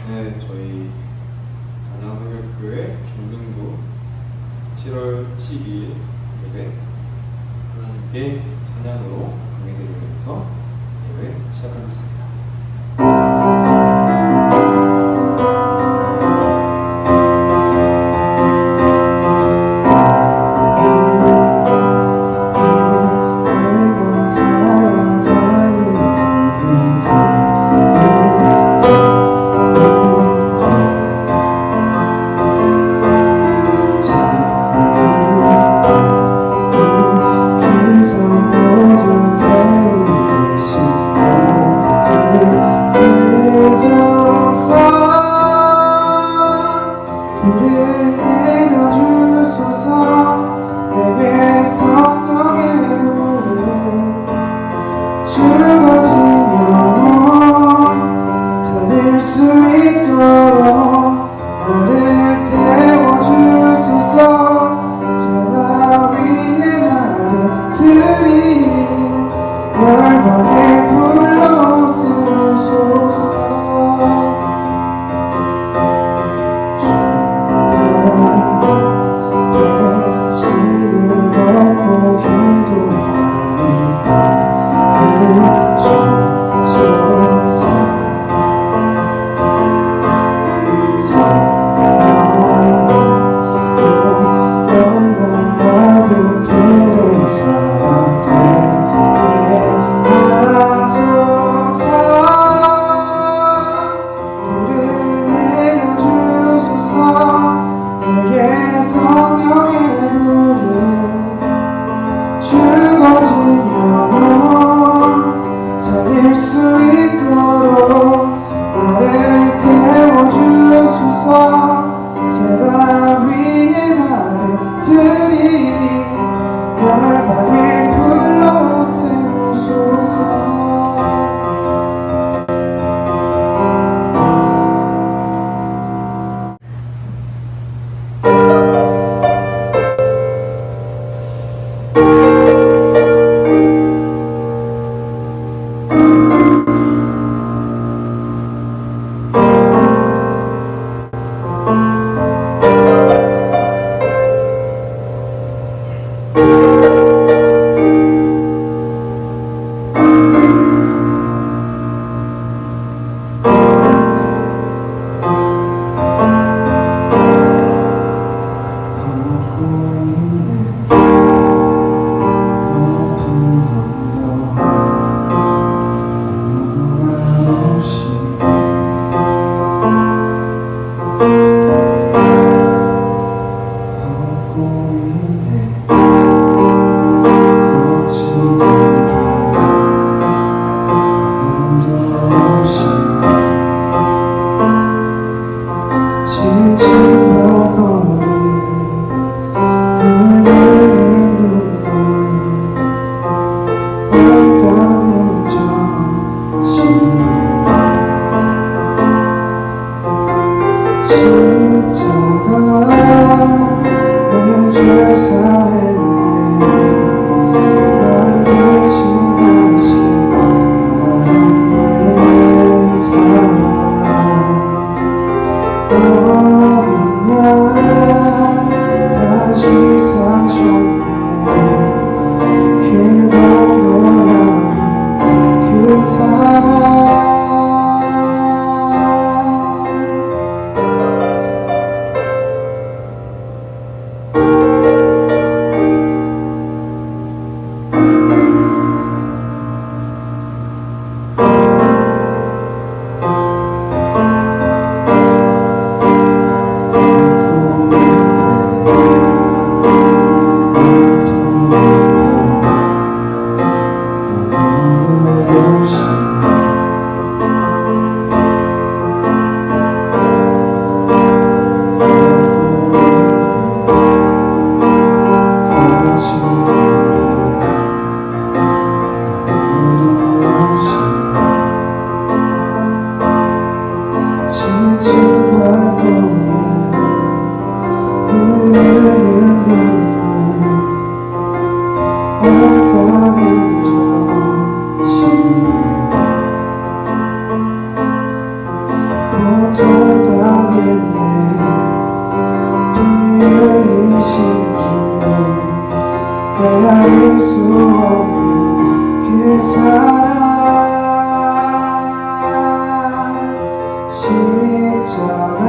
네, 저희 안양성결교회 중등부 7월 12일 예배 하나님께 찬양으로 강해드리면서 예배 시작하겠습니다. 고통당했네. 피 흘리신 주 헤아릴 수 없는 그 사랑. 십자가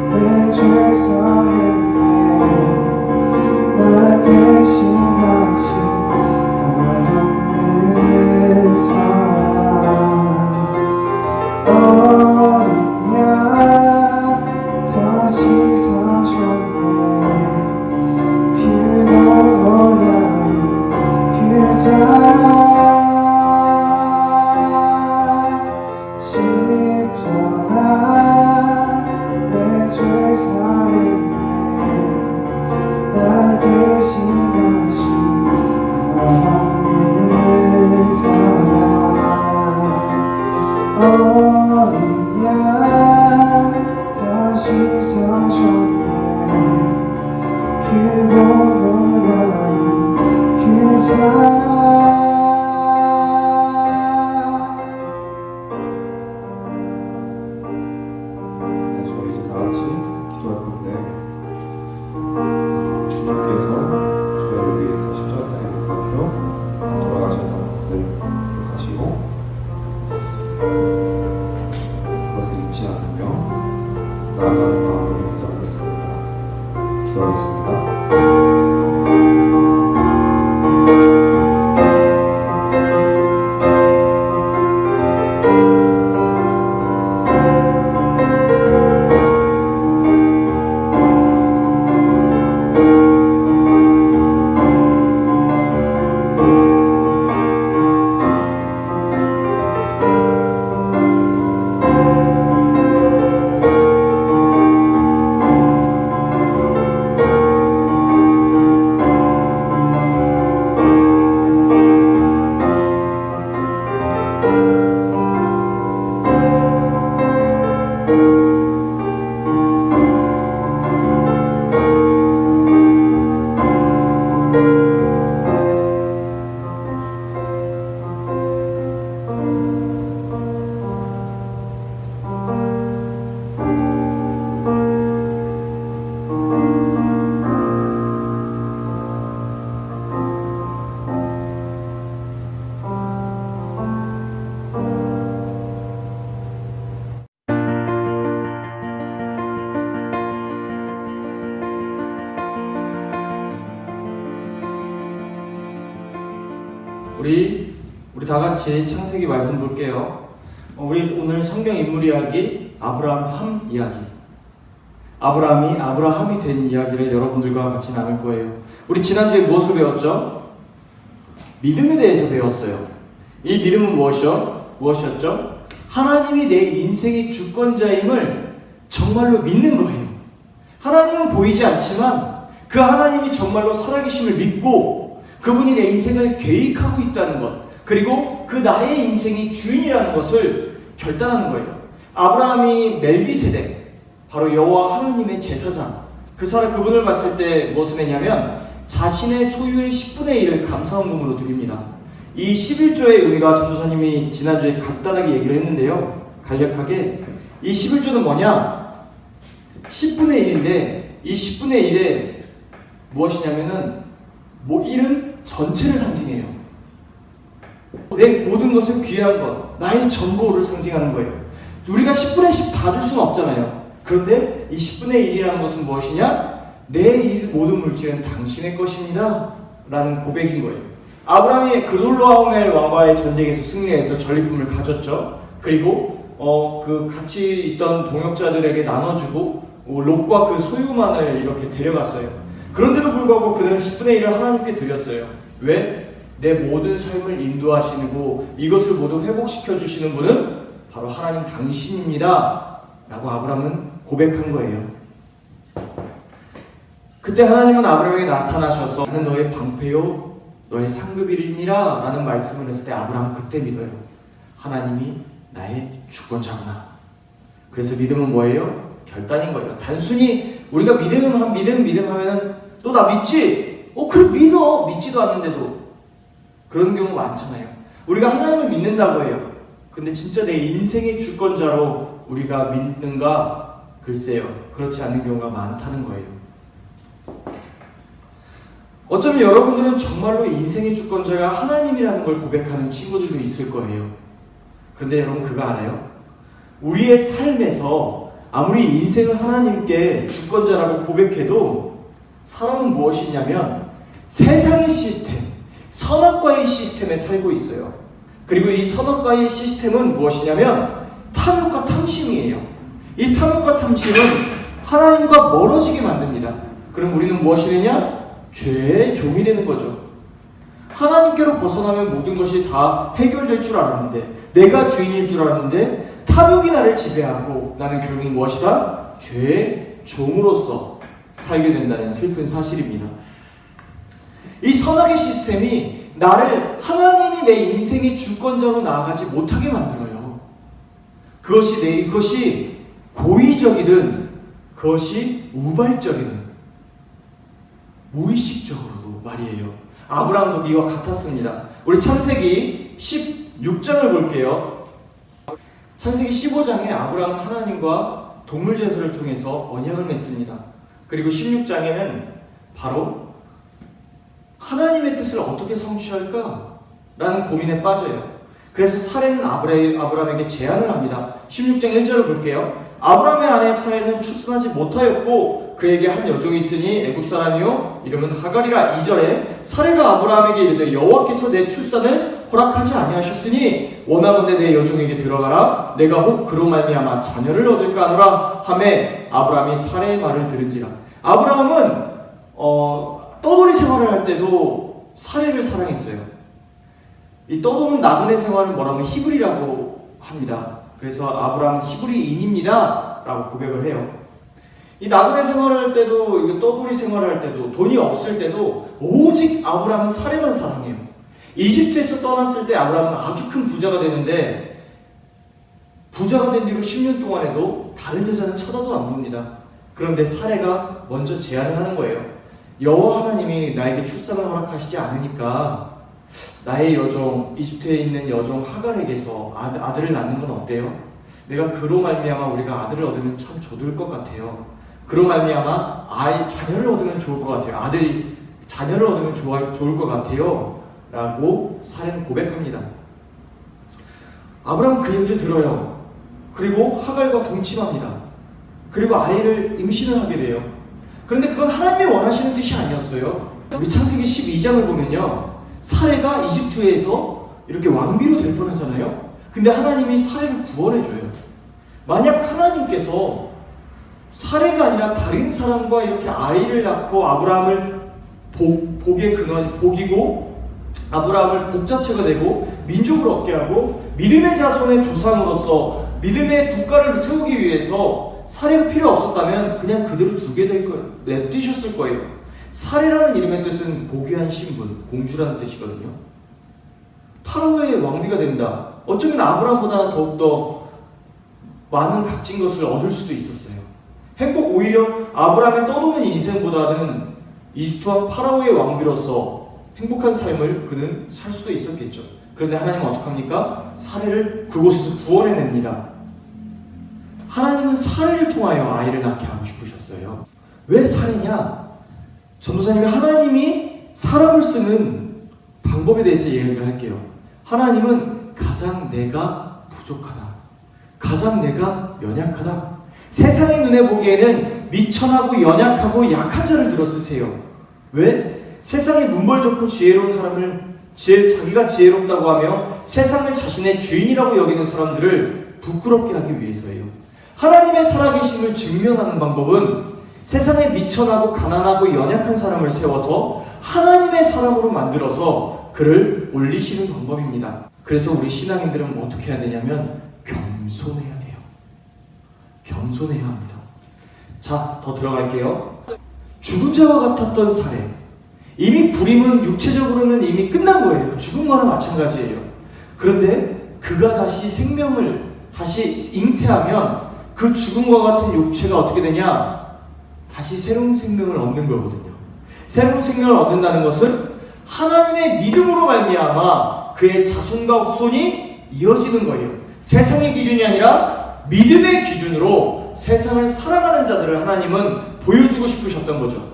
내 죄 사했네. 날 대신하신 한없는 사랑. 어린 양 다시 사셨네. 피로 놀라운 그 사랑. 십자가 내 죄 사했네. 날 대신하신 한없는 사랑. 어린 양 다시 사셨네. 크고 놀라운 그 사랑. 저희 이제 다 같이 기도할 건데, 주님께서 저희를 위해서 십자가에 못 박혀 돌아가셨다는 것을 기억하시고 그것을 잊지 않으며 나아가는 마음으로 기도하겠습니다. 기도하겠습니다. 우리 다 같이 창세기 말씀 볼게요. 우리 오늘 성경 인물 이야기 아브라함 이야기. 아브라함이 된 이야기를 여러분들과 같이 나눌 거예요. 우리 지난주에 무엇을 배웠죠? 믿음에 대해서 배웠어요. 이 믿음은 무엇이었죠? 하나님이 내 인생의 주권자임을 정말로 믿는 거예요. 하나님은 보이지 않지만 그 하나님이 정말로 살아계심을 믿고 그분이 내 인생을 계획하고 있다는 것, 그리고 그 나의 인생이 주인이라는 것을 결단하는 거예요. 아브라함이 멜기세덱, 바로 여호와 하나님의 제사장, 그분을 봤을 때 무엇을 했냐면 자신의 소유의 10분의 1을 감사헌금으로 드립니다. 이 11조의 의미가 전도사님이 지난주에 간단하게 얘기를 했는데요, 간략하게 이 11조는 뭐냐? 10분의 1인데 이 10분의 1에 무엇이냐면은 1은 전체를 상징해요. 내 모든 것을 귀한 것, 나의 전부를 상징하는 거예요. 우리가 10분의 10 다 줄 수는 없잖아요. 그런데 이 10분의 1이라는 것은 무엇이냐? 내 이 모든 물질은 당신의 것입니다 라는 고백인 거예요. 아브라함이 그돌라오멜 왕과의 전쟁에서 승리해서 전리품을 가졌죠. 그리고 그 같이 있던 동역자들에게 나눠주고 롯과 그 소유만을 이렇게 데려갔어요. 그런데도 불구하고 그는 10분의 1을 하나님께 드렸어요. 왜? 내 모든 삶을 인도하시고 이것을 모두 회복시켜 주시는 분은 바로 하나님 당신입니다 라고 아브라함은 고백한 거예요. 그때 하나님은 아브라함에게 나타나셔서 나는 너의 방패요 너의 상급이니라 라는 말씀을 했을 때 아브라함은 그때 믿어요. 하나님이 나의 주권자구나. 그래서 믿음은 뭐예요? 결단인 거예요. 단순히 우리가 믿음 하면은 너 나 믿지? 그래 믿어. 믿지도 않는데도 그런 경우 많잖아요. 우리가 하나님을 믿는다고 해요. 근데 진짜 내 인생의 주권자로 우리가 믿는가? 글쎄요. 그렇지 않는 경우가 많다는 거예요. 어쩌면 여러분들은 정말로 인생의 주권자가 하나님이라는 걸 고백하는 친구들도 있을 거예요. 그런데 여러분 그거 알아요? 우리의 삶에서 아무리 인생을 하나님께 주권자라고 고백해도 사람은 무엇이냐면 세상의 시스템, 선악과의 시스템에 살고 있어요. 그리고 이 선악과의 시스템은 무엇이냐면 탐욕과 탐심이에요. 이 탐욕과 탐심은 하나님과 멀어지게 만듭니다. 그럼 우리는 무엇이 되냐? 죄의 종이 되는 거죠. 하나님께로 벗어나면 모든 것이 다 해결될 줄 알았는데, 내가 주인일 줄 알았는데 탐욕이 나를 지배하고 나는 결국 무엇이다? 죄의 종으로서 살게 된다는 슬픈 사실입니다. 이 선악의 시스템이 나를 하나님이 내 인생의 주권자로 나아가지 못하게 만들어요. 그것이 고의적이든 그것이 우발적이든 무의식적으로도 말이에요. 아브라함도 이와 같았습니다. 우리 창세기 16장을 볼게요. 창세기 15장에 아브라함은 하나님과 동물 제사를 통해서 언약을 맺습니다. 그리고 16장에는 바로 하나님의 뜻을 어떻게 성취할까? 라는 고민에 빠져요. 그래서 사례는 아브라함에게 제안을 합니다. 16장 1절을 볼게요. 아브라함의 아내 사례는 출산하지 못하였고 그에게 한 여종이 있으니 애굽 사람이요 이름은 하갈이라. 2절에 사례가 아브라함에게 이르되 여호와께서 내 출산을 허락하지 아니하셨으니 원하건대 내 여종에게 들어가라. 내가 혹 그로 말미암아 자녀를 얻을까 하노라 하매 아브라함이 사례의 말을 들은지라. 아브라함은 떠돌이 생활을 할 때도 사례를 사랑했어요. 이 떠도는 나그네 생활을 뭐라면 히브리라고 합니다. 그래서 아브라함은 히브리인입니다 라고 고백을 해요. 이 나그네 생활을 할 때도 떠돌이 생활을 할 때도 돈이 없을 때도 오직 아브라함은 사례만 사랑해요. 이집트에서 떠났을 때 아브라함은 아주 큰 부자가 되는데 부자가 된 뒤로 10년 동안에도 다른 여자는 쳐다도 안 봅니다. 그런데 사례가 먼저 제안을 하는 거예요. 여호와 하나님이 나에게 출산을 허락하시지 않으니까 나의 여종, 이집트에 있는 여종 하갈에게서 아들을 낳는 건 어때요? 내가 그로 말미암아 우리가 아들을 얻으면 참 좋을 것 같아요. 그로 말미암아 자녀를 얻으면 좋을 것 같아요. 자녀를 얻으면 좋을 것 같아요. 라고 사례는 고백합니다. 아브라함은 그 얘기를 들어요. 그리고 하갈과 동침합니다. 그리고 아이를 임신을 하게 돼요. 그런데 그건 하나님이 원하시는 뜻이 아니었어요. 우리 창세기 12장을 보면요, 사례가 이집트에서 이렇게 왕비로 될 뻔하잖아요. 근데 하나님이 사례를 구원해줘요. 만약 하나님께서 사례가 아니라 다른 사람과 이렇게 아이를 낳고 아브라함을 복의 근원, 복이고 아브라함을 복자체가 되고 민족을 얻게 하고 믿음의 자손의 조상으로서 믿음의 국가를 세우기 위해서 사례가 필요 없었다면 그냥 그대로 두게 될 거예요. 냅두셨을 거예요. 사례라는 이름의 뜻은 고귀한 신분, 공주라는 뜻이거든요. 파라오의 왕비가 된다. 어쩌면 아브라함보다 더욱더 많은 값진 것을 얻을 수도 있었어요. 오히려 아브라함의 떠도는 인생보다는 이집트와 파라오의 왕비로서 행복한 삶을 그는 살 수도 있었겠죠. 그런데 하나님은 어떡합니까? 사례를 그곳에서 구원해냅니다. 하나님은 사례를 통하여 아이를 낳게 하고 싶으셨어요. 왜 사례냐? 전도사님이 하나님이 사람을 쓰는 방법에 대해서 이야기를 할게요. 하나님은 가장 내가 부족하다, 가장 내가 연약하다, 세상의 눈에 보기에는 미천하고 연약하고 약한 자를 들어 쓰세요. 왜? 세상에 문벌 좋고 지혜로운 사람을 자기가 지혜롭다고 하며 세상을 자신의 주인이라고 여기는 사람들을 부끄럽게 하기 위해서예요. 하나님의 살아계심을 증명하는 방법은 세상에 미천하고 가난하고 연약한 사람을 세워서 하나님의 사람으로 만들어서 그를 올리시는 방법입니다. 그래서 우리 신앙인들은 어떻게 해야 되냐면 겸손해야 돼요. 겸손해야 합니다. 자, 더 들어갈게요. 죽은 자와 같았던 사례. 이미 부림은 육체적으로는 이미 끝난 거예요. 죽은 거나 마찬가지예요. 그런데 그가 다시 생명을 다시 잉태하면 그 죽음과 같은 육체가 어떻게 되냐? 다시 새로운 생명을 얻는 거거든요. 새로운 생명을 얻는다는 것은 하나님의 믿음으로 말미암아 그의 자손과 후손이 이어지는 거예요. 세상의 기준이 아니라 믿음의 기준으로 세상을 사랑하는 자들을 하나님은 보여주고 싶으셨던 거죠.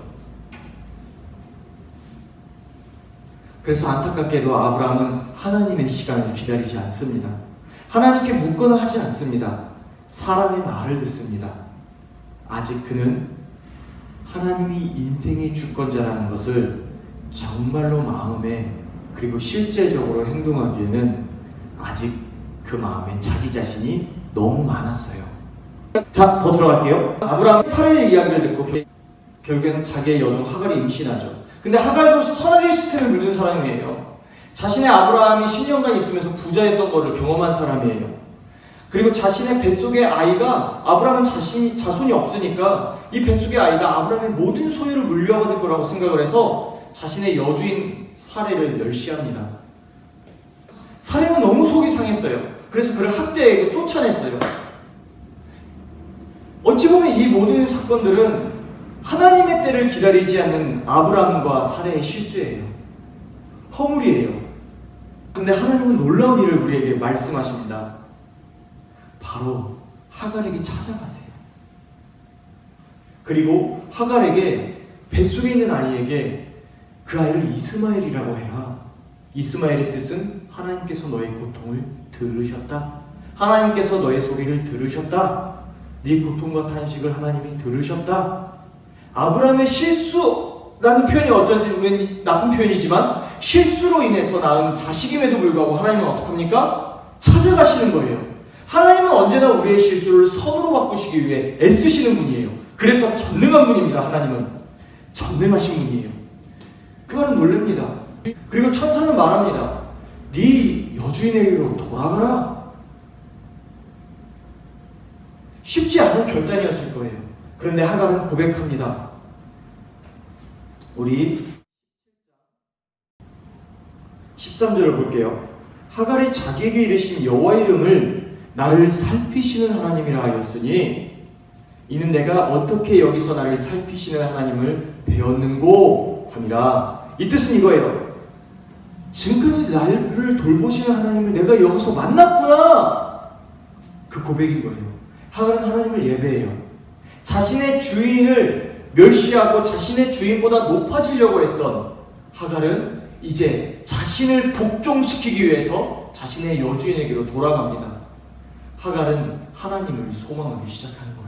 그래서 안타깝게도 아브라함은 하나님의 시간을 기다리지 않습니다. 하나님께 묻거나 하지 않습니다. 사람의 말을 듣습니다. 아직 그는 하나님이 인생의 주권자라는 것을 정말로 마음에 그리고 실제적으로 행동하기에는 아직 그 마음에 자기 자신이 너무 많았어요. 자, 더 들어갈게요. 아브라함은 사례의 이야기를 듣고 결국에는 자기의 여종 하갈이 임신하죠. 근데 하갈도 선악의 시스템을 누린 사람이에요. 자신의 아브라함이 10년간 있으면서 부자였던 것을 경험한 사람이에요. 그리고 자신의 뱃속의 아이가, 아브라함은 자손이 없으니까 이 뱃속의 아이가 아브라함의 모든 소유를 물려받을 거라고 생각을 해서 자신의 여주인 사례를 멸시합니다. 사례는 너무 속이 상했어요. 그래서 그를 학대하고 쫓아냈어요. 어찌 보면 이 모든 사건들은 하나님의 때를 기다리지 않는 아브라함과 사례의 실수예요. 허물이에요. 근데 하나님은 놀라운 일을 우리에게 말씀하십니다. 바로 하갈에게 찾아가세요. 그리고 하갈에게 뱃속에 있는 아이에게 그 아이를 이스마엘이라고 해라. 이스마엘의 뜻은 하나님께서 너의 고통을 들으셨다. 하나님께서 너의 소리를 들으셨다. 네 고통과 탄식을 하나님이 들으셨다. 아브라함의 실수라는 표현이 어쩌면 나쁜 표현이지만 실수로 인해서 낳은 자식임에도 불구하고 하나님은 어떡합니까? 찾아가시는 거예요. 하나님은 언제나 우리의 실수를 선으로 바꾸시기 위해 애쓰시는 분이에요. 그래서 전능한 분입니다. 하나님은 전능하신 분이에요. 그 말은 놀랍니다. 그리고 천사는 말합니다. 네 여주인에게로 돌아가라. 쉽지 않은 결단이었을 거예요. 그런데 하갈은 고백합니다. 우리 13절을 볼게요. 하갈이 자기에게 이르신 여호와의 이름을 나를 살피시는 하나님이라 하였으니 이는 내가 어떻게 여기서 나를 살피시는 하나님을 배웠는고 함이라. 이 뜻은 이거예요. 지금까지 나를 돌보시는 하나님을 내가 여기서 만났구나. 그 고백인 거예요. 하갈은 하나님을 예배해요. 자신의 주인을 멸시하고 자신의 주인보다 높아지려고 했던 하갈은 이제 자신을 복종시키기 위해서 자신의 여주인에게로 돌아갑니다. 하갈은 하나님을 소망하기 시작하는 거예요.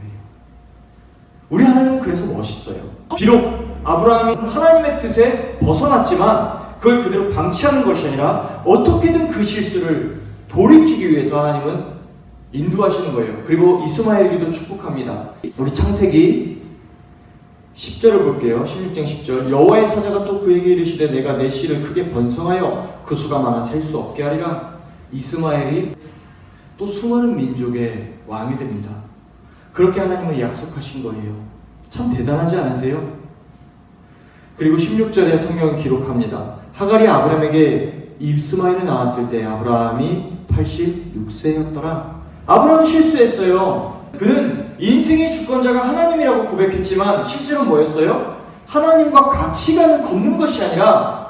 우리 하나님은 그래서 멋있어요. 비록 아브라함이 하나님의 뜻에 벗어났지만 그걸 그대로 방치하는 것이 아니라 어떻게든 그 실수를 돌이키기 위해서 하나님은 인도하시는 거예요. 그리고 이스마엘에게도 축복합니다. 우리 창세기 10절을 볼게요. 16장 10절. 여호와의 사자가 또 그에게 이르시되 내가 내 씨를 크게 번성하여 그 수가 많아 셀 수 없게 하리라. 이스마엘이 또 수많은 민족의 왕이 됩니다. 그렇게 하나님은 약속하신 거예요. 참 대단하지 않으세요? 그리고 16절에 성경은 기록합니다. 하갈이 아브라함에게 이스마엘이 나왔을 때 아브라함이 86세였더라. 아브라함은 실수했어요. 그는 인생의 주권자가 하나님이라고 고백했지만 실제로 뭐였어요? 하나님과 같이 걷는 것이 아니라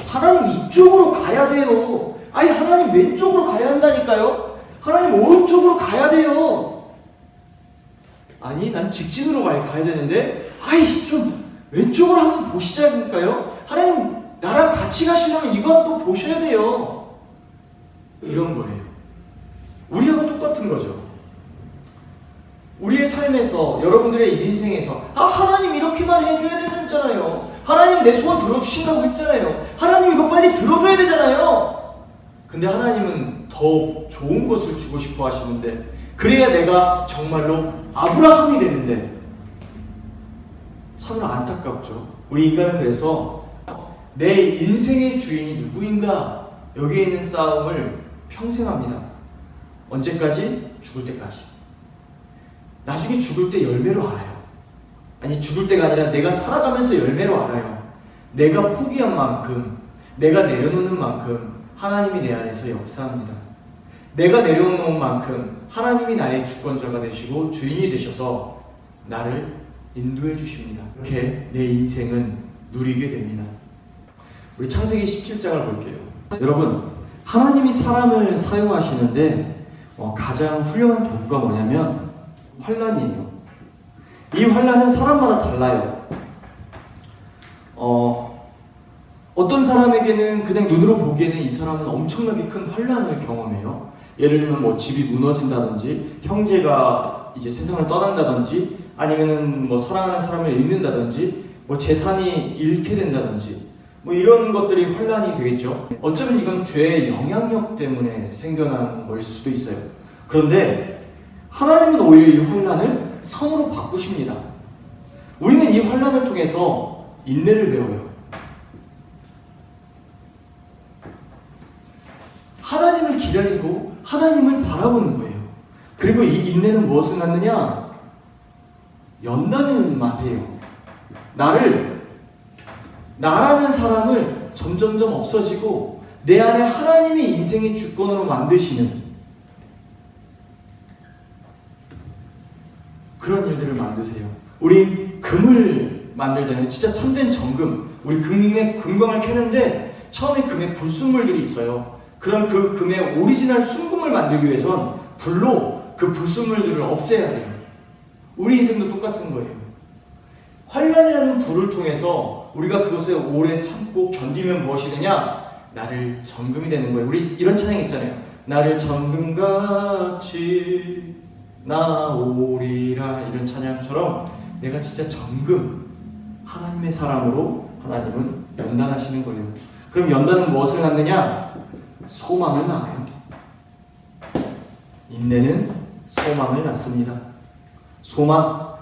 하나님 이쪽으로 가야 돼요. 아니 하나님 왼쪽으로 가야 한다니까요. 하나님 오른쪽으로 가야 돼요. 아니 난 직진으로 가야 되는데 아이 좀 왼쪽으로 한번 보시자니까요. 하나님 나랑 같이 가시려면 이건 또 보셔야 돼요. 이런 거예요. 우리하고 똑같은 거죠. 우리의 삶에서 여러분들의 인생에서 하나님 이렇게만 해줘야 된다잖아요. 하나님 내 소원 들어주신다고 했잖아요. 하나님 이거 빨리 들어줘야 되잖아요. 근데 하나님은 더 좋은 것을 주고 싶어 하시는데 그래야 내가 정말로 아브라함이 되는데 참으로 안타깝죠. 우리 인간은 그래서 내 인생의 주인이 누구인가 여기에 있는 싸움을 평생 합니다. 언제까지? 죽을 때까지. 나중에 죽을 때 열매로 알아요. 아니 죽을 때가 아니라 내가 살아가면서 열매로 알아요. 내가 포기한 만큼, 내가 내려놓는 만큼 하나님이 내 안에서 역사합니다. 내가 내려놓은 만큼 하나님이 나의 주권자가 되시고 주인이 되셔서 나를 인도해 주십니다. 이렇게 내 인생은 누리게 됩니다. 우리 창세기 17장을 볼게요. 여러분, 하나님이 사람을 사용하시는데 가장 훌륭한 도구가 뭐냐면 환난이에요. 이 환난은 사람마다 달라요. 어떤 사람에게는 그냥 눈으로 보기에는 이 사람은 엄청나게 큰 환난을 경험해요. 예를 들면 뭐 집이 무너진다든지, 형제가 이제 세상을 떠난다든지, 아니면은 뭐 사랑하는 사람을 잃는다든지, 뭐 재산이 잃게 된다든지, 뭐 이런 것들이 환난이 되겠죠. 어쩌면 이건 죄의 영향력 때문에 생겨난 걸 수도 있어요. 그런데 하나님은 오히려 이 환난을 선으로 바꾸십니다. 우리는 이 환난을 통해서 인내를 배워요. 하나님을 기다리고 하나님을 바라보는 거예요. 그리고 이 인내는 무엇을 낳느냐? 연단을 해요. 나라는 사람을 점점점 없어지고 내 안에 하나님이 인생의 주권으로 만드시는 그런 일들을 만드세요. 우리 금을 만들잖아요. 진짜 참된 정금. 우리 금의 금광을 캐는데 처음에 금에 불순물들이 있어요. 그럼 그 금의 오리지널 순금을 만들기 위해선 불로 그 불순물들을 없애야 돼요. 우리 인생도 똑같은 거예요. 환난이라는 불을 통해서 우리가 그것을 오래 참고 견디면 무엇이 되냐? 나를 정금이 되는 거예요. 우리 이런 찬양 있잖아요. 나를 정금같이 나오리라, 이런 찬양처럼 내가 진짜 정금, 하나님의 사람으로 하나님은 연단하시는 거예요. 그럼 연단은 무엇을 낳느냐? 소망을 낳아요. 인내는 소망을 낳습니다. 소망.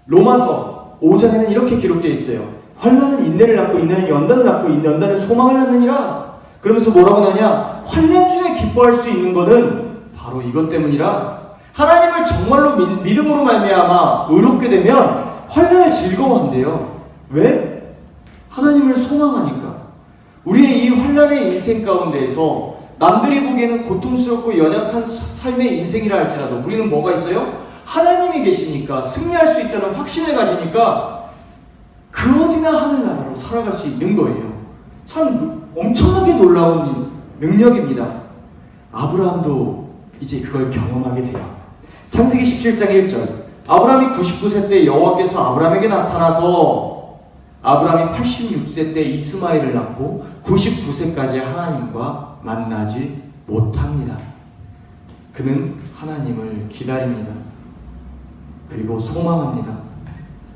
로마서 5장에는 이렇게 기록되어 있어요. 환난은 인내를 낳고 인내는 연단을 낳고 연단은 소망을 낳느니라. 그러면서 뭐라고 나냐? 환난 중에 기뻐할 수 있는 것은 바로 이것 때문이라. 하나님을 정말로 믿음으로 말미암아 의롭게 되면 환난을 즐거워한대요. 왜? 하나님을 소망하니까. 우리의 이 환난의 인생 가운데에서 남들이 보기에는 고통스럽고 연약한 삶의 인생이라 할지라도 우리는 뭐가 있어요? 하나님이 계시니까, 승리할 수 있다는 확신을 가지니까 그 어디나 하늘나라로 살아갈 수 있는 거예요. 참 엄청나게 놀라운 능력입니다. 아브라함도 이제 그걸 경험하게 돼요. 창세기 17장 1절. 아브라함이 99세 때 여호와께서 아브라함에게 나타나서 아브라함이 86세 때 이스마엘을 낳고 99세까지 하나님과 만나지 못합니다. 그는 하나님을 기다립니다. 그리고 소망합니다.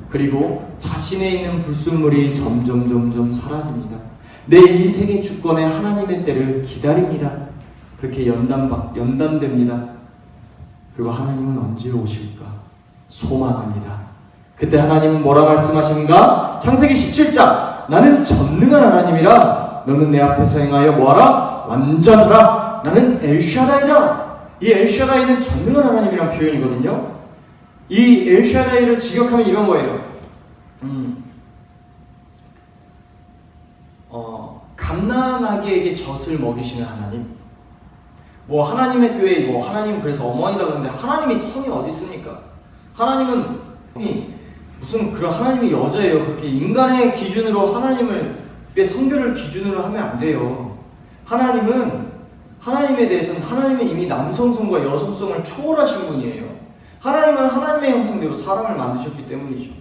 그리고 자신에 있는 불순물이 점점 사라집니다. 내 인생의 주권에 하나님의 때를 기다립니다. 그렇게 연단됩니다. 그리고 하나님은 언제 오실까? 소망합니다. 그때 하나님은 뭐라 말씀하시는가? 창세기 17장. 나는 전능한 하나님이라. 너는 내 앞에서 행하여 뭐하라? 완전하라. 나는 엘샤다이다. 이 엘샤다이는 전능한 하나님이란 표현이거든요. 이 엘샤다이를 직역하면 이런 거예요. 갓난아기에게 젖을 먹이시는 하나님. 뭐 하나님의 교회, 뭐 하나님 그래서 어머니다 그러는데 하나님이 성이 어디 있습니까? 하나님은 무슨 그런 하나님이 여자예요. 그렇게 인간의 기준으로 하나님의 성별을 기준으로 하면 안 돼요. 하나님에 대해서는 하나님은 이미 남성성과 여성성을 초월하신 분이에요. 하나님은 하나님의 형상대로 사람을 만드셨기 때문이죠.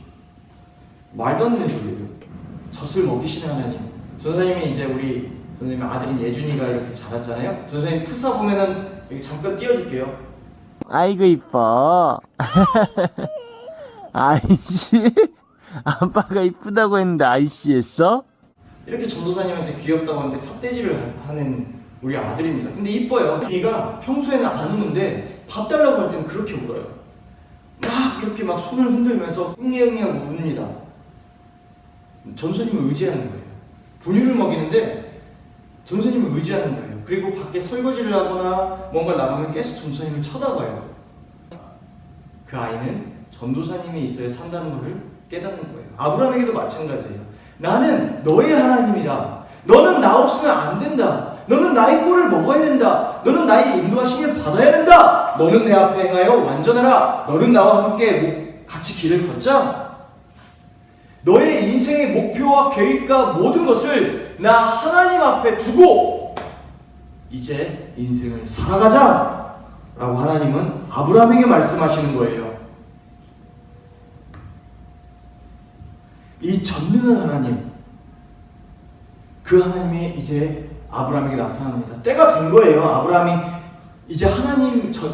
말도 안 되는 소리예요. 젖을 먹이시는 하나님. 전사님이 이제 우리 전사님 아들인 예준이가 이렇게 자랐잖아요. 전사님 푸사 보면은 여기 잠깐 띄워줄게요. 아이고 이뻐. 아이씨. 아빠가 이쁘다고 했는데 아이씨 했어? 이렇게 전도사님한테 귀엽다고 하는데 삿대질을 하는 우리 아들입니다. 근데 이뻐요. 얘가 평소에는 안 우는데 밥 달라고 할 때는 그렇게 울어요. 막 이렇게 막 손을 흔들면서 응애응애하고 웁니다. 전도사님을 의지하는 거예요. 분유를 먹이는데 전도사님을 의지하는 거예요. 그리고 밖에 설거지를 하거나 뭔가 나가면 계속 전도사님을 쳐다봐요. 그 아이는 전도사님이 있어야 산다는 것을 깨닫는 거예요. 아브라함에게도 마찬가지예요. 나는 너의 하나님이다. 너는 나 없으면 안 된다. 너는 나의 꼴을 먹어야 된다. 너는 나의 인도하심을 받아야 된다. 너는 내 앞에 행하여 완전하라. 너는 나와 함께 같이 길을 걷자. 너의 인생의 목표와 계획과 모든 것을 나 하나님 앞에 두고 이제 인생을 살아가자 라고 하나님은 아브라함에게 말씀하시는 거예요. 이 전능한 하나님, 그 하나님이 이제 아브라함에게 나타납니다. 때가 된 거예요.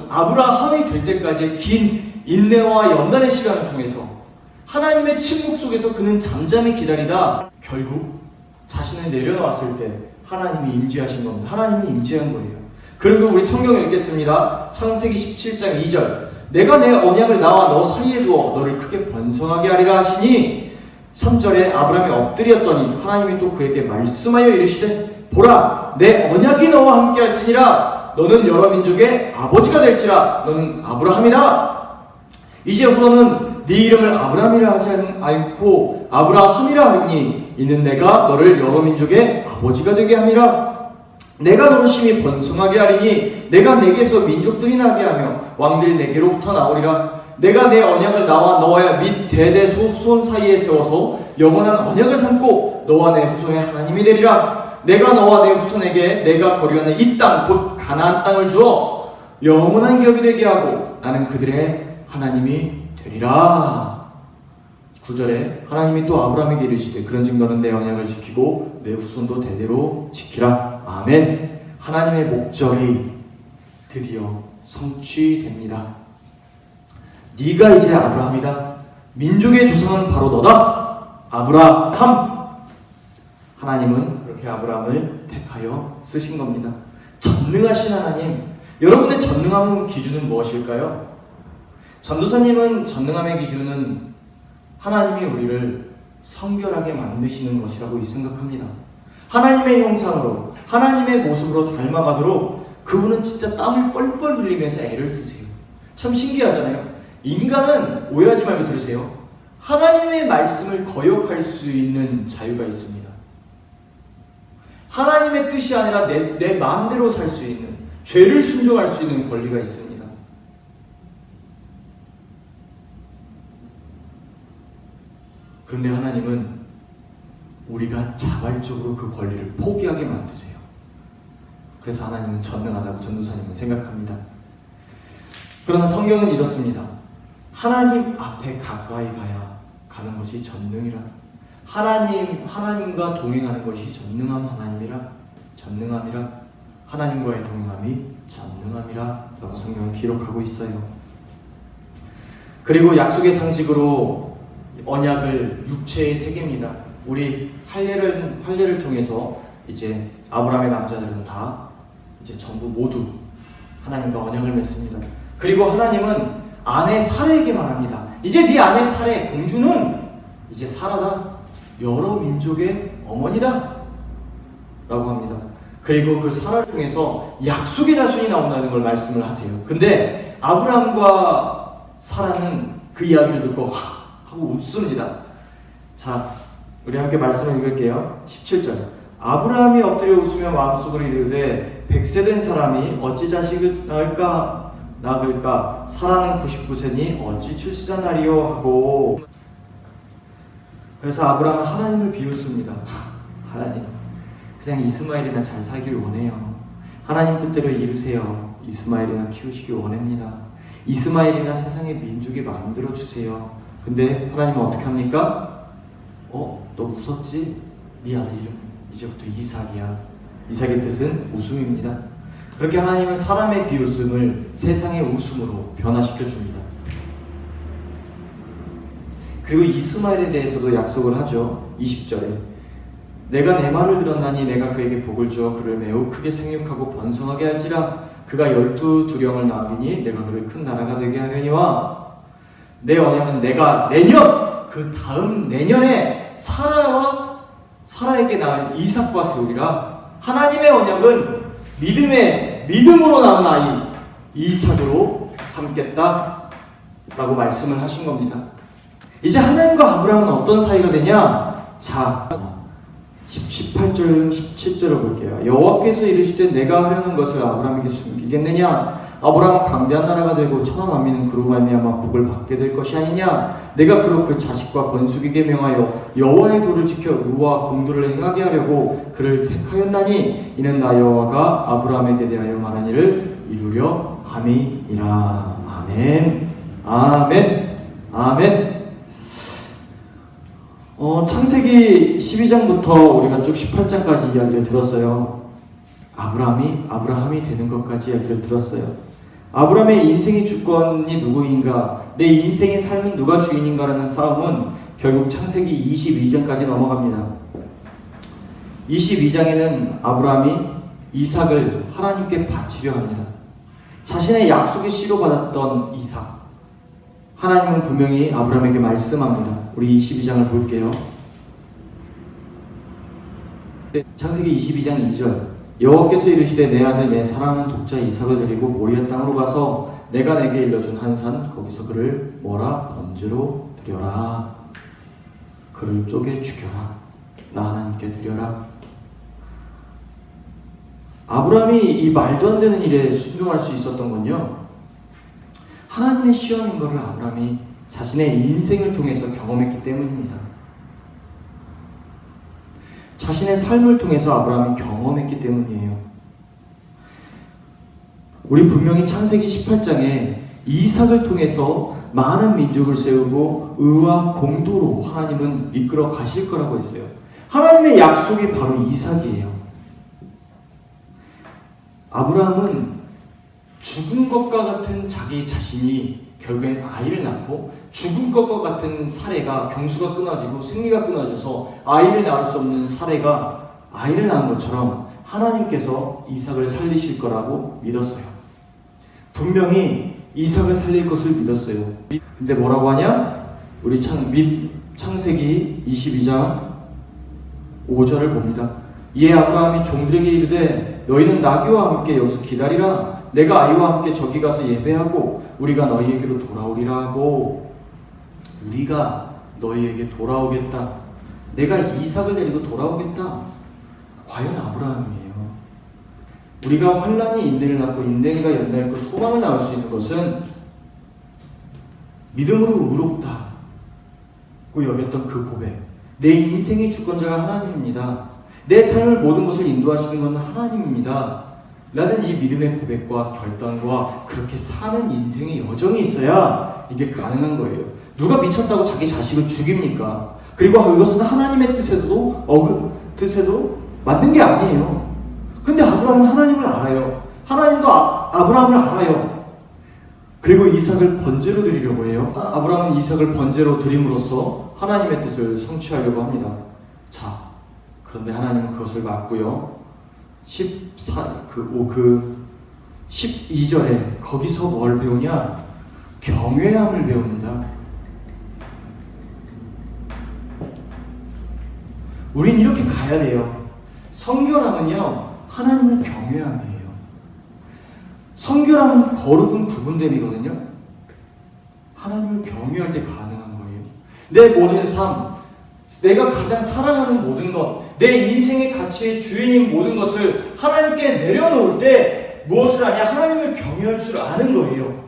아브라함이 될 때까지의 긴 인내와 연단의 시간을 통해서 하나님의 침묵 속에서 그는 잠잠히 기다리다 결국 자신을 내려놓았을 때 하나님이 임재하신 겁니다. 하나님이 임재한 거예요. 그리고 우리 성경을 읽겠습니다. 창세기 17장 2절. 내가 내 언약을 나와 너 사이에 두어 너를 크게 번성하게 하리라 하시니 3절에 아브라함이 엎드렸더니 하나님이 또 그에게 말씀하여 이르시되 보라 내 언약이 너와 함께 할지니라 너는 여러 민족의 아버지가 될지라 너는 아브라함이다. 이제 후로는 네 이름을 아브라함이라 하지 않고 아브라함이라 하리니 이는 내가 너를 여러 민족의 아버지가 되게 함이라. 내가 너를 심히 번성하게 하리니 내가 내게서 민족들이 나게 하며 왕들이 내게로부터 나오리라. 내가 내 언약을 나와 너와 및 대대 후손 사이에 세워서 영원한 언약을 삼고 너와 내 후손의 하나님이 되리라. 내가 너와 내 후손에게 내가 거류하는 이 땅 곧 가나안 땅을 주어 영원한 기업이 되게 하고 나는 그들의 하나님이 되리라. 9절에 하나님이 또 아브라함에게 이르시되 그런즉 너는 내 언약을 지키고 내 후손도 대대로 지키라. 아멘. 하나님의 목적이 드디어 성취됩니다. 네가 이제 아브라함이다. 민족의 조상은 바로 너다. 아브라함. 하나님은 그렇게 아브라함을 택하여 쓰신 겁니다. 전능하신 하나님. 여러분의 전능함의 기준은 무엇일까요? 전도사님은 전능함의 기준은 하나님이 우리를 성결하게 만드시는 것이라고 생각합니다. 하나님의 형상으로 하나님의 모습으로 닮아가도록 그분은 진짜 땀을 뻘뻘 흘리면서 애를 쓰세요. 참 신기하잖아요. 인간은 오해하지 말고 들으세요. 하나님의 말씀을 거역할 수 있는 자유가 있습니다. 하나님의 뜻이 아니라 내 마음대로 살 수 있는, 죄를 순종할 수 있는 권리가 있습니다. 그런데 하나님은 우리가 자발적으로 그 권리를 포기하게 만드세요. 그래서 하나님은 전능하다고 전도사님은 생각합니다. 그러나 성경은 이렇습니다. 하나님 앞에 가까이 가는 것이 전능이라. 하나님과 동행하는 것이 전능한 전능함이라. 하나님과의 동행함이 전능함이라 라고 성경은 기록하고 있어요. 그리고 약속의 상징으로 언약을 육체의 세계입니다. 우리 할례를 통해서 이제 아브라함의 남자들은 다 이제 전부 모두 하나님과 언약을 맺습니다. 그리고 하나님은 아내 사라에게 말합니다. 이제 네 아내 사라 공주는 이제 사라다. 여러 민족의 어머니다 라고 합니다. 그리고 그 사라를 통해서 약속의 자손이 나온다는 걸 말씀을 하세요. 근데 아브라함과 사라는 그 이야기를 듣고 하고 웃습니다. 자, 우리 함께 말씀을 읽을게요. 17절. 아브라함이 엎드려 웃으며 마음속으로 이르되 100세 된 사람이 어찌 자식을 낳을까? 사라는 99세니 어찌 출산하리요 하고. 그래서 아브라함은 하나님을 비웃습니다. 하나님, 그냥 이스마엘이나 잘 살길 원해요. 하나님 뜻대로 이루세요. 이스마엘이나 키우시길 원합니다. 이스마엘이나 세상의 민족이 만들어 주세요. 근데 하나님은 어떻게 합니까? 너 웃었지? 네 아들 이름 이제부터 이삭이야. 이삭의 뜻은 웃음입니다. 그렇게 하나님은 사람의 비웃음을 세상의 웃음으로 변화시켜 줍니다. 그리고 이스마엘에 대해서도 약속을 하죠. 20절에 내가 내 말을 들었나니 내가 그에게 복을 주어 그를 매우 크게 생육하고 번성하게 할지라. 그가 12두령을 낳으리니 내가 그를 큰 나라가 되게 하려니와 내 언약은 내가 내년 그 다음 내년에 사라에게 낳은 이삭과 세우리라. 하나님의 언약은 믿음으로 낳은 아이 이삭으로 삼겠다 라고 말씀을 하신 겁니다. 이제 하나님과 아브라함은 어떤 사이가 되냐? 자, 18절 17절을 볼게요. 여호와께서 이르시되 내가 하려는 것을 아브라함에게 숨기겠느냐? 아브라함은 강대한 나라가 되고 천하 만민은 그로 말미암아 복을 받게 될 것이 아니냐. 내가 그로 그 자식과 건축에게 명하여 여호와의 도를 지켜 의와 공도를 행하게 하려고 그를 택하였나니 이는 나 여호와가 아브라함에게 대하여 말한 일을 이루려 함이니라. 아멘. 아멘. 아멘. 창세기 12장부터 우리가 쭉 18장까지 이야기를 들었어요. 아브라함이 되는 것까지 이야기를 들었어요. 아브라함의 인생의 주권이 누구인가, 내 인생의 삶은 누가 주인인가라는 싸움은 결국 창세기 22장까지 넘어갑니다. 22장에는 아브라함이 이삭을 하나님께 바치려 합니다. 자신의 약속의 씨로 받았던 이삭. 하나님은 분명히 아브라함에게 말씀합니다. 우리 22장을 볼게요. 창세기 22장 2절. 여호와께서 이르시되 내 아들 내 사랑하는 독자 이삭을 데리고 모리아 땅으로 가서 내가 내게 일러준 한 산 거기서 그를 뭐라 번제로 드려라. 그를 쪼개 죽여라. 나 하나님께 드려라. 아브라함이 이 말도 안 되는 일에 순종할 수 있었던 건요, 하나님의 시험인 것을 아브라함이 자신의 인생을 통해서 경험했기 때문입니다. 자신의 삶을 통해서 아브라함이 경험했기 때문이에요. 우리 분명히 창세기 18장에 이삭을 통해서 많은 민족을 세우고 의와 공도로 하나님은 이끌어 가실 거라고 했어요. 하나님의 약속이 바로 이삭이에요. 아브라함은 죽은 것과 같은 자기 자신이 결국엔 아이를 낳고 죽은 것과 같은 사례가 경수가 끊어지고 생리가 끊어져서 아이를 낳을 수 없는 사례가 아이를 낳은 것처럼 하나님께서 이삭을 살리실 거라고 믿었어요. 분명히 이삭을 살릴 것을 믿었어요. 근데 뭐라고 하냐? 우리 창세기 22장 5절을 봅니다. 이에 아브라함이 종들에게 이르되 너희는 나귀와 함께 여기서 기다리라. 내가 아이와 함께 저기 가서 예배하고 우리가 너희에게로 돌아오리라 하고. 우리가 너희에게 돌아오겠다. 내가 이삭을 데리고 돌아오겠다. 과연 아브라함이에요. 우리가 환난이 인내를 낳고 인내가 연단했고 소망을 낳을 수 있는 것은 믿음으로 의롭다고 여겼던 그 고백. 내 인생의 주권자가 하나님입니다. 내 삶을 모든 것을 인도하시는 건 하나님입니다. 나는 이 믿음의 고백과 결단과 그렇게 사는 인생의 여정이 있어야 이게 가능한 거예요. 누가 미쳤다고 자기 자식을 죽입니까? 그리고 이것은 하나님의 뜻에도 맞는 게 아니에요. 그런데 아브라함은 하나님을 알아요. 하나님도 아브라함을 알아요. 그리고 이삭을 번제로 드리려고 해요. 아브라함은 이삭을 번제로 드림으로써 하나님의 뜻을 성취하려고 합니다. 자, 그런데 하나님은 그것을 막고요. 12절에 거기서 뭘 배우냐? 경외함을 배웁니다. 우린 이렇게 가야 돼요. 성결함은요, 하나님을 경외함이에요. 성결함은 거룩은 구분됨이거든요. 하나님을 경외할 때 가능한 거예요. 내 모든 삶, 내가 가장 사랑하는 모든 것, 내 인생의 가치의 주인인 모든 것을 하나님께 내려놓을 때 무엇을 하냐? 하나님을 경외할 줄 아는 거예요.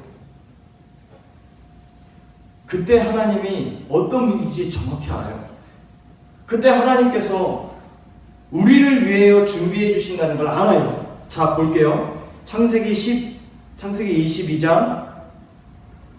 그때 하나님이 어떤 분인지 정확히 알아요. 그때 하나님께서 우리를 위하여 준비해 주신다는 걸 알아요. 자, 볼게요. 창세기 22장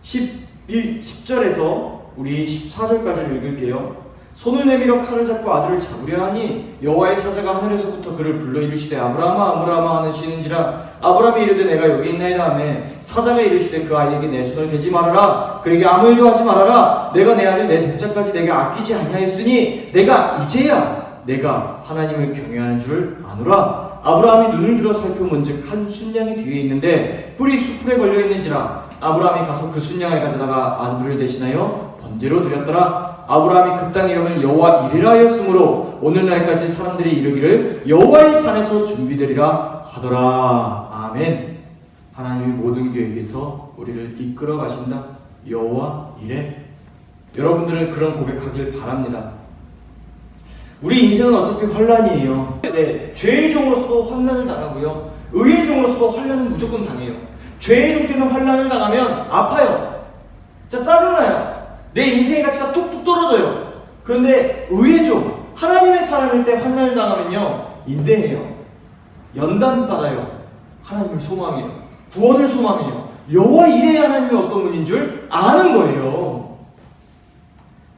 10절에서 우리 14절까지 읽을게요. 손을 내밀어 칼을 잡고 아들을 잡으려 하니 여호와의 사자가 하늘에서부터 그를 불러 이르시되 아브라함아 아브라함아 하시는지라. 아브라함이 이르되 내가 여기 있나이다 하매 사자가 이르시되 그 아이에게 내 손을 대지 말아라. 그에게 아무 일도 하지 말아라. 내가 내 아들 내 독자까지 내게 아끼지 아니하였으니 내가 이제야 내가 하나님을 경외하는 줄 아노라. 아브라함이 눈을 들어 살펴본즉 한 순양이 뒤에 있는데 뿔이 수풀에 걸려 있는지라. 아브라함이 가서 그 순양을 가져다가 아들을 대신하여 번제로 드렸더라. 아브라함이 그 땅의 이름을 여호와 이레라 하였으므로 오늘날까지 사람들이 이르기를 여호와의 산에서 준비되리라 하더라. 아멘. 하나님이 모든 계획에서 우리를 이끌어 가신다. 여호와 이레. 여러분들은 그런 고백하길 바랍니다. 우리 인생은 어차피 환난이에요. 네, 죄의 종으로서도 환난을 당하고요, 의의 종으로서도 환난은 무조건 당해요. 죄의 종 때문에 환난을 당하면 아파요. 자, 짜증나요. 내 인생의 가치가 뚝뚝 떨어져요. 그런데 의의 종, 하나님의 사람일 때 환난을 당하면요, 인내해요. 연단받아요. 하나님을 소망해요. 구원을 소망해요. 여호와 이레의 하나님이 어떤 분인 줄 아는 거예요.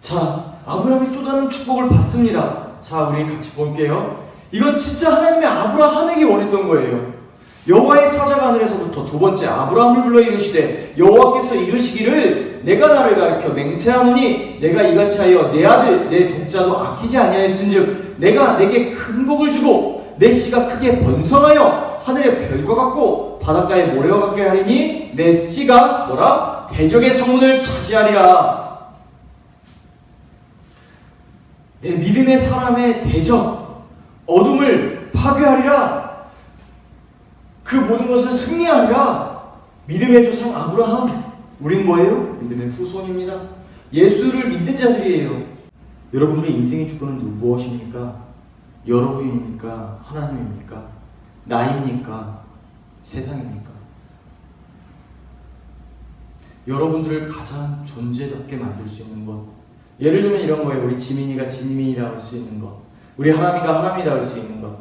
자, 아브라함이 또 다른 축복을 받습니다. 자, 우리 같이 볼게요. 이건 진짜 하나님의 아브라함에게 원했던 거예요. 여호와의 사자가 하늘에서부터 두 번째 아브라함을 불러 이르시되 여호와께서 이르시기를 내가 나를 가리켜 맹세하노니 내가 이같이 하여 내 아들 내 독자도 아끼지 아니하였은즉 내가 내게 큰 복을 주고 내 씨가 크게 번성하여 하늘의 별과 같고 바닷가의 모래와 같게 하리니 내 씨가 뭐라? 대적의 성문을 차지하리라. 내 믿음의 사람의 대적, 어둠을 파괴하리라. 그 모든 것을 승리하리라. 믿음의 조상 아브라함. 우린 뭐예요? 믿음의 후손입니다. 예수를 믿는 자들이에요. 여러분들의 인생의 주권은 무엇입니까? 여러분입니까? 하나님입니까? 나입니까? 세상입니까? 여러분들을 가장 존재답게 만들 수 있는 것. 예를 들면 이런 거예요. 우리 지민이가 지민이라고 할 수 있는 것. 우리 하람이가 하람이라고 할 수 있는 것.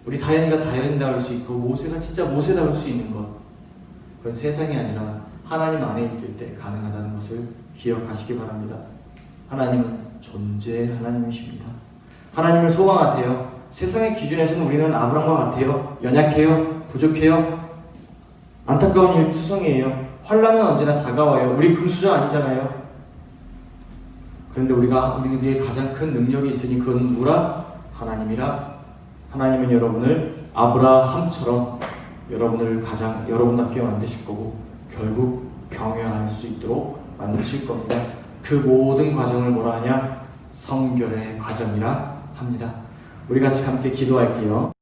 우리 다현이가 다현이라고 할 수 있고 모세가 진짜 모세라고 할 수 있는 것. 그건 세상이 아니라 하나님 안에 있을 때 가능하다는 것을 기억하시기 바랍니다. 하나님은 존재의 하나님이십니다. 하나님을 소망하세요. 세상의 기준에서는 우리는 아브람과 같아요. 연약해요. 부족해요. 안타까운 일투성이에요. 환난은 언제나 다가와요. 우리 금수저 아니잖아요. 그런데 우리에게 가장 큰 능력이 있으니 그건 누구라? 하나님이라. 하나님은 여러분을 아브라함처럼 여러분을 가장 여러분답게 만드실 거고 결국 경외할 수 있도록 만드실 겁니다. 그 모든 과정을 뭐라 하냐? 성결의 과정이라 합니다. 우리 같이 함께 기도할게요.